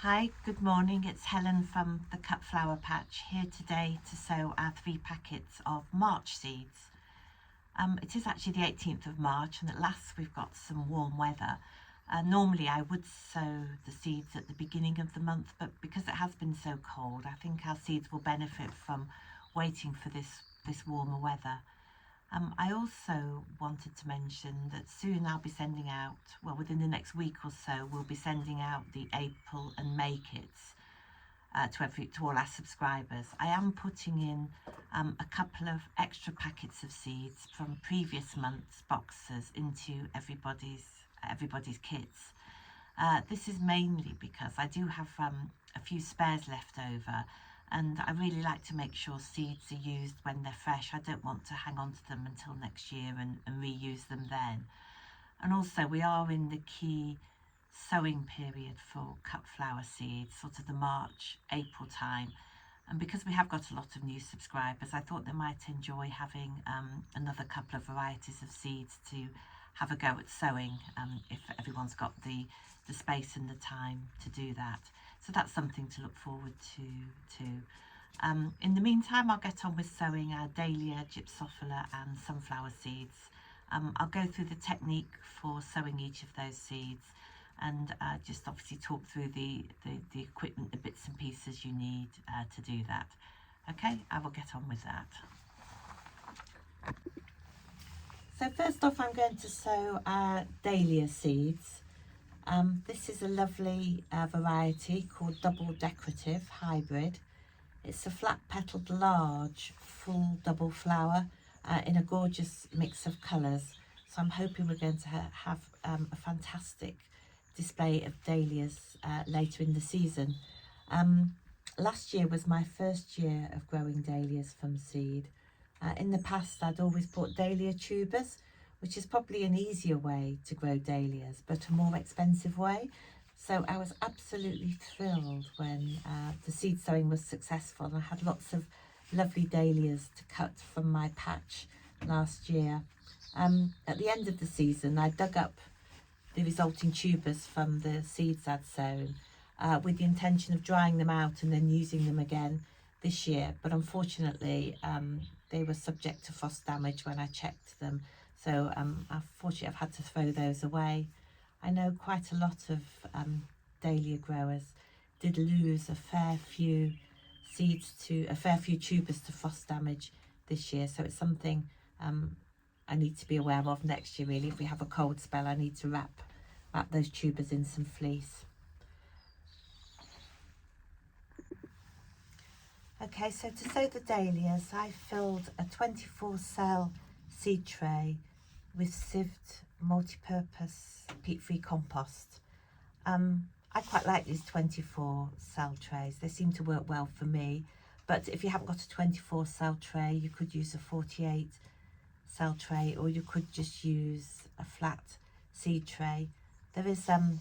Hi, good morning. It's Helen from the Cut Flower Patch here today to sow our 3 packets of March seeds. It is actually the 18th of March and at last we've got some warm weather. Normally I would sow the seeds at the beginning of the month, but because it has been so cold, I think our seeds will benefit from waiting for this warmer weather. I also wanted to mention that soon I'll be sending out, well, within the next week or so, we'll be sending out the April and May kits to all our subscribers. I am putting in a couple of extra packets of seeds from previous months' boxes into everybody's kits. This is mainly because I do have a few spares left over, and I really like to make sure seeds are used when they're fresh. I don't want to hang on to them until next year and reuse them then. And also we are in the key sowing period for cut flower seeds, sort of the March, April time. And because we have got a lot of new subscribers, I thought they might enjoy having another couple of varieties of seeds to have a go at sowing if everyone's got the space and the time to do that. So that's something to look forward to. In the meantime, I'll get on with sowing our Dahlia, Gypsophila and Sunflower seeds. I'll go through the technique for sowing each of those seeds and just obviously talk through the equipment, the bits and pieces you need to do that. Okay, I will get on with that. So first off, I'm going to sow our Dahlia seeds. This is a lovely variety called Double Decorative Hybrid. It's a flat petaled large full double flower in a gorgeous mix of colours. So I'm hoping we're going to have a fantastic display of dahlias later in the season. Last year was my first year of growing dahlias from seed. In the past I'd always bought dahlia tubers, which is probably an easier way to grow dahlias, but a more expensive way. So I was absolutely thrilled when the seed sowing was successful and I had lots of lovely dahlias to cut from my patch last year. At the end of the season I dug up the resulting tubers from the seeds I'd sown with the intention of drying them out and then using them again this year, but unfortunately they were subject to frost damage when I checked them. So unfortunately I've had to throw those away. I know quite a lot of dahlia growers did lose a fair few tubers to frost damage this year. So it's something I need to be aware of next year really. If we have a cold spell, I need to wrap those tubers in some fleece. Okay, so to sow the dahlias, I filled a 24 cell seed tray with sieved multi-purpose peat-free compost. I quite like these 24 cell trays. They seem to work well for me, but if you haven't got a 24 cell tray, you could use a 48 cell tray, or you could just use a flat seed tray. There is an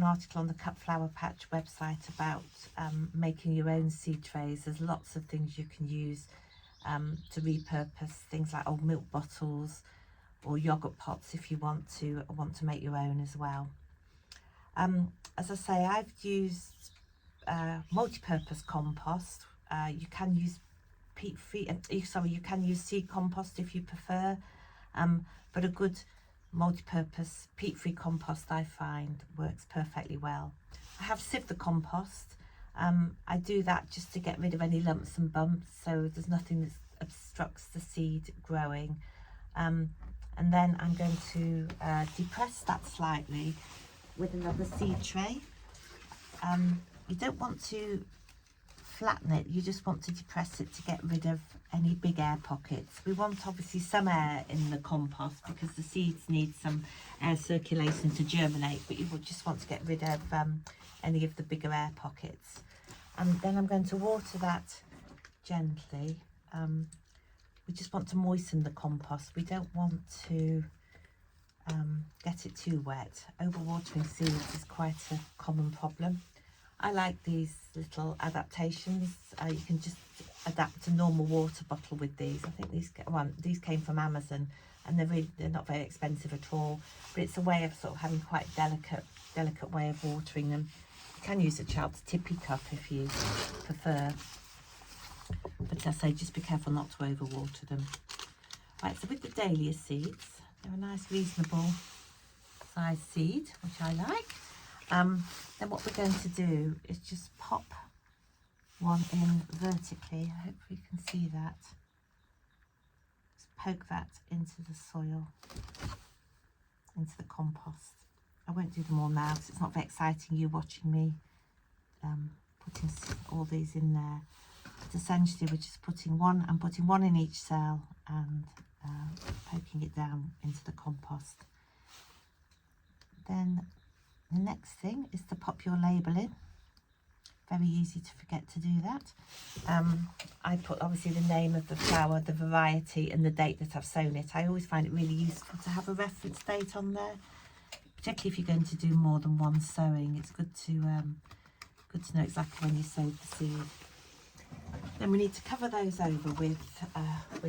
article on the Cut Flower Patch website about making your own seed trays. There's lots of things you can use to repurpose, things like old milk bottles or yogurt pots if you want to make your own as well. As I say, I've used multi-purpose compost. You can use you can use seed compost if you prefer, but a good multi-purpose peat-free compost I find works perfectly well. I have sieved the compost. I do that just to get rid of any lumps and bumps, so there's nothing that obstructs the seed growing. And then I'm going to depress that slightly with another seed tray. You don't want to flatten it, you just want to depress it to get rid of any big air pockets. We want obviously some air in the compost because the seeds need some air circulation to germinate, but you will just want to get rid of any of the bigger air pockets. And then I'm going to water that gently. We just want to moisten the compost. We don't want to get it too wet. Overwatering seeds is quite a common problem. I like these little adaptations. You can just adapt a normal water bottle with these. I think these came from Amazon, and they're not very expensive at all. But it's a way of sort of having quite delicate way of watering them. can use a child's tippy cup if you prefer. But as I say, just be careful not to overwater them. Right, so with the dahlia seeds, they're a nice reasonable size seed, which I like. Then what we're going to do is just pop one in vertically. I hope you can see that. Just poke that into the soil, into the compost. I won't do them all now because it's not very exciting you watching me putting all these in there. But essentially we're just putting one, I'm putting one in each cell and poking it down into the compost. Then the next thing is to pop your label in. Very easy to forget to do that. I put obviously the name of the flower, the variety and the date that I've sown it. I always find it really useful to have a reference date on there, particularly if you're going to do more than one sowing. It's good to know exactly when you sowed the seed. Then we need to cover those over with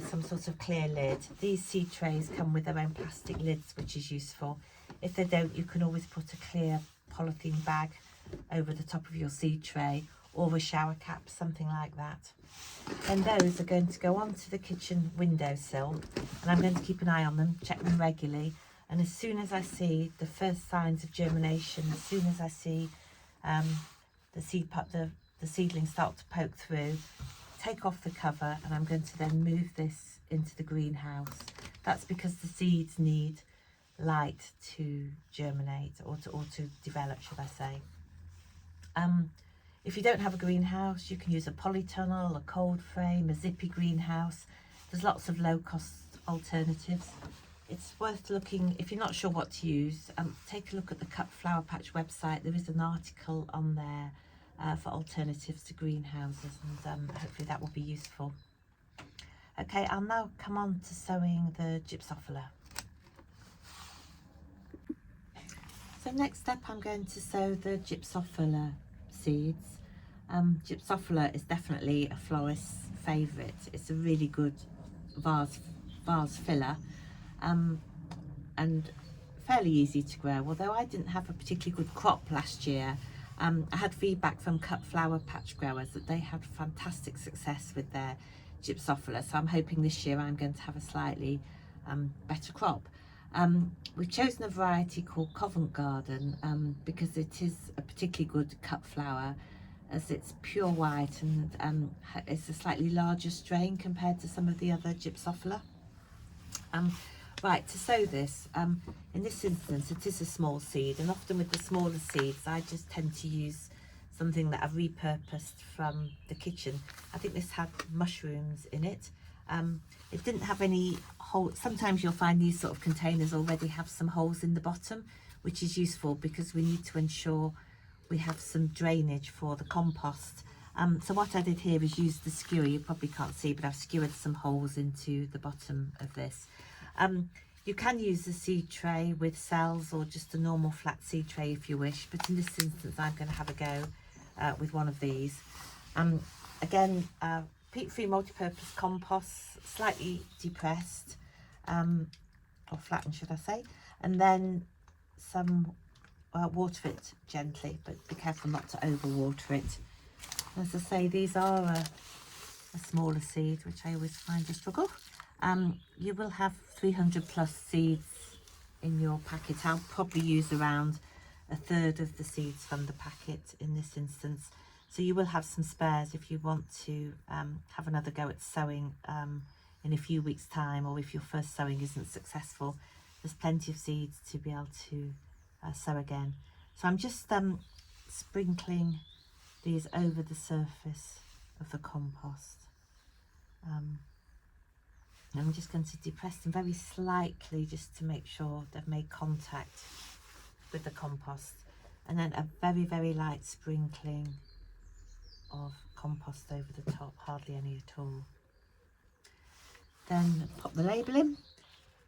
some sort of clear lid. These seed trays come with their own plastic lids, which is useful. If they don't, you can always put a clear polythene bag over the top of your seed tray, or a shower cap, something like that. And those are going to go onto the kitchen windowsill, and I'm going to keep an eye on them, check them regularly. And as soon as I see the first signs of germination, as soon as I see the seedlings start to poke through, take off the cover, and I'm going to then move this into the greenhouse. That's because the seeds need light to germinate, or to develop, should I say. If you don't have a greenhouse, you can use a polytunnel, a cold frame, a zippy greenhouse. There's lots of low-cost alternatives. It's worth looking, if you're not sure what to use, take a look at the Cut Flower Patch website. There is an article on there for alternatives to greenhouses, and hopefully that will be useful. Okay, I'll now come on to sowing the Gypsophila. So next up, I'm going to sow the Gypsophila seeds. Gypsophila is definitely a florist's favourite. It's a really good vase filler, and fairly easy to grow. Although I didn't have a particularly good crop last year, I had feedback from Cut Flower Patch growers that they had fantastic success with their Gypsophila. So I'm hoping this year I'm going to have a slightly better crop. We've chosen a variety called Covent Garden because it is a particularly good cut flower, as it's pure white and it's a slightly larger strain compared to some of the other Gypsophila. Right, to sow this, in this instance it is a small seed, and often with the smaller seeds I just tend to use something that I've repurposed from the kitchen. I think this had mushrooms in it. It didn't have any holes. Sometimes you'll find these sort of containers already have some holes in the bottom, which is useful because we need to ensure we have some drainage for the compost. So what I did here is use the skewer. You probably can't see, but I've skewered some holes into the bottom of this. You can use a seed tray with cells or just a normal flat seed tray if you wish, but in this instance I'm going to have a go with one of these. Again, peat-free multi-purpose compost, slightly depressed, or flattened should I say, and then some water it gently, but be careful not to overwater it. As I say, these are a smaller seed, which I always find a struggle. You will have 300 plus seeds in your packet. I'll probably use around a third of the seeds from the packet in this instance. So you will have some spares if you want to have another go at sowing in a few weeks' time, or if your first sowing isn't successful, there's plenty of seeds to be able to sow again. So I'm just sprinkling these over the surface of the compost. I'm just going to depress them very slightly just to make sure they've made contact with the compost, and then a very, very light sprinkling of compost over the top, hardly any at all. Then pop the label in.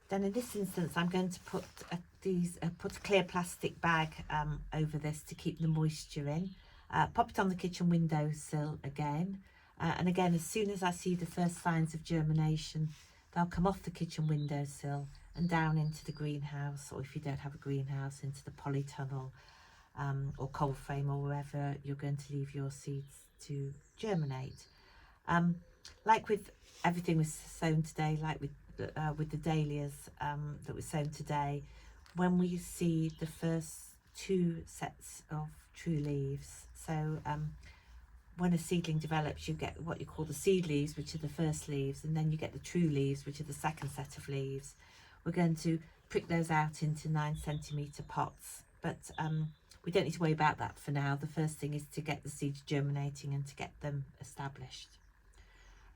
Then in this instance I'm going to put put a clear plastic bag over this to keep the moisture in. Pop it on the kitchen windowsill again, and again as soon as I see the first signs of germination, they'll come off the kitchen windowsill and down into the greenhouse, or if you don't have a greenhouse, into the polytunnel. or cold frame, or wherever you're going to leave your seeds to germinate. Like with everything was sown today, like with the dahlias that were sown today, when we see the first 2 sets of true leaves, so when a seedling develops, you get what you call the seed leaves, which are the first leaves, and then you get the true leaves, which are the second set of leaves. We're going to prick those out into 9cm pots, but we don't need to worry about that for now. The first thing is to get the seeds germinating and to get them established.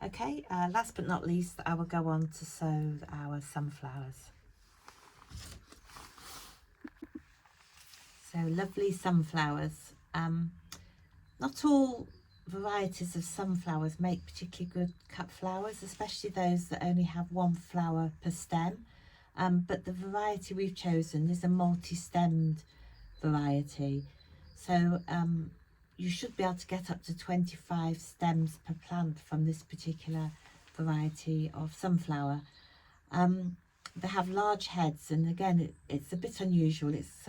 Okay, last but not least, I will go on to sow our sunflowers. So lovely sunflowers. Not all varieties of sunflowers make particularly good cut flowers, especially those that only have 1 flower per stem. But the variety we've chosen is a multi-stemmed variety. So you should be able to get up to 25 stems per plant from this particular variety of sunflower. They have large heads, and again it's a bit unusual. It's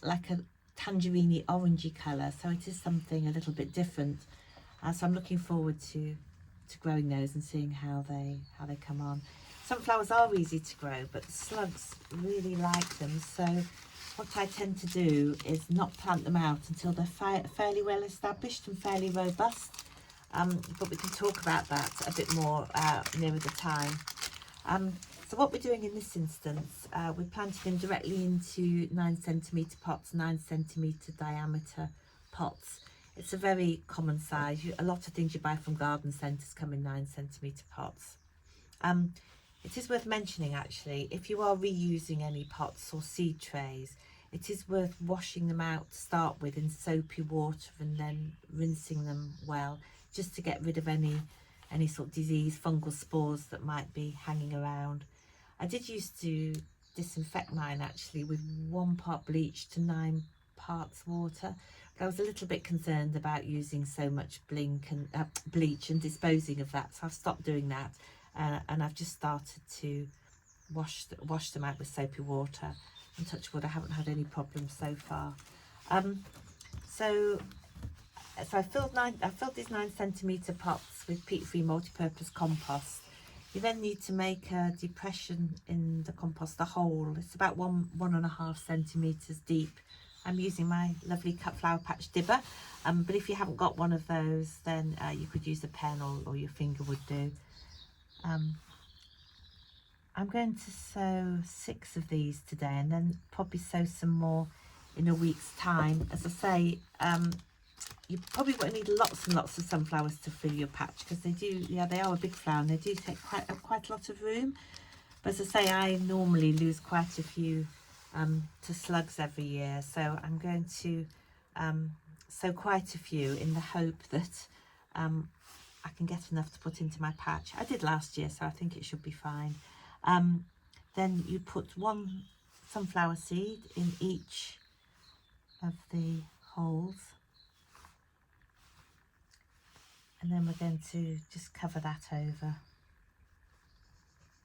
like a tangerine orangey colour, so it is something a little bit different. So I'm looking forward to growing those and seeing how they come on. Sunflowers are easy to grow, but the slugs really like them, so what I tend to do is not plant them out until they're fairly well established and fairly robust, but we can talk about that a bit more nearer the time. So what we're doing in this instance, we're planting them directly into 9cm pots, 9cm diameter pots. It's a very common size. A lot of things you buy from garden centres come in 9cm pots. It is worth mentioning, actually, if you are reusing any pots or seed trays, it is worth washing them out to start with in soapy water and then rinsing them well, just to get rid of any sort of disease, fungal spores that might be hanging around. I did used to disinfect mine actually with 1 part bleach to 9 parts water. But I was a little bit concerned about using so much bleach and disposing of that, so I've stopped doing that, and I've just started to wash them out with soapy water, and touch wood, I haven't had any problems so far. So I filled these 9cm pots with peat-free multi-purpose compost. You then need to make a depression in the compost, a hole. It's about 1.5 centimetres deep. I'm using my lovely cut flower patch dibber, but if you haven't got one of those, then you could use a pen, or your finger would do. I'm going to sow 6 of these today, and then probably sow some more in a week's time. As I say, you probably won't need lots and lots of sunflowers to fill your patch, because they are a big flower and they do take quite a lot of room. But as I say, I normally lose quite a few to slugs every year, so I'm going to sow quite a few in the hope that I can get enough to put into my patch. I did last year, so I think it should be fine. Then you put 1 sunflower seed in each of the holes, and then we're going to just cover that over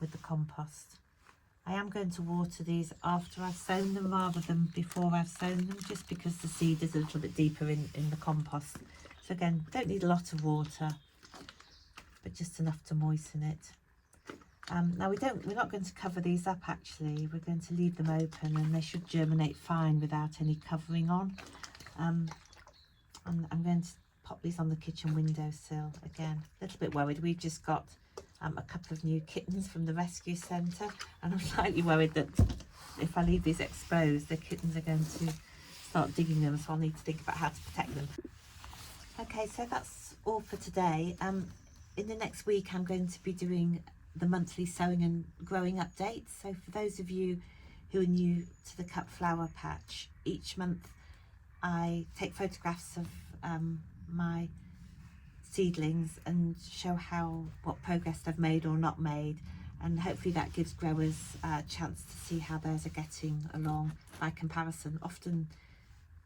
with the compost. I am going to water these after I've sown them rather than before I've sown them, just because the seed is a little bit deeper in the compost. So again, don't need a lot of water, but just enough to moisten it. Now we're not going to cover these up actually, we're going to leave them open, and they should germinate fine without any covering on. And I'm going to pop these on the kitchen windowsill. Again, a little bit worried, we've just got a couple of new kittens from the rescue centre, and I'm slightly worried that if I leave these exposed, the kittens are going to start digging them, so I'll need to think about how to protect them. Okay, so that's all for today. In the next week I'm going to be doing the monthly sowing and growing updates. So for those of you who are new to the cut flower patch, each month I take photographs of my seedlings and show what progress they've made or not made, and hopefully that gives growers a chance to see how theirs are getting along by comparison. Often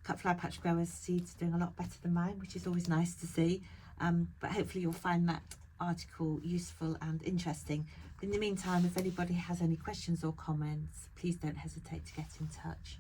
cut flower patch growers' seeds are doing a lot better than mine, which is always nice to see, but hopefully you'll find that article useful and interesting. In the meantime, if anybody has any questions or comments, please don't hesitate to get in touch.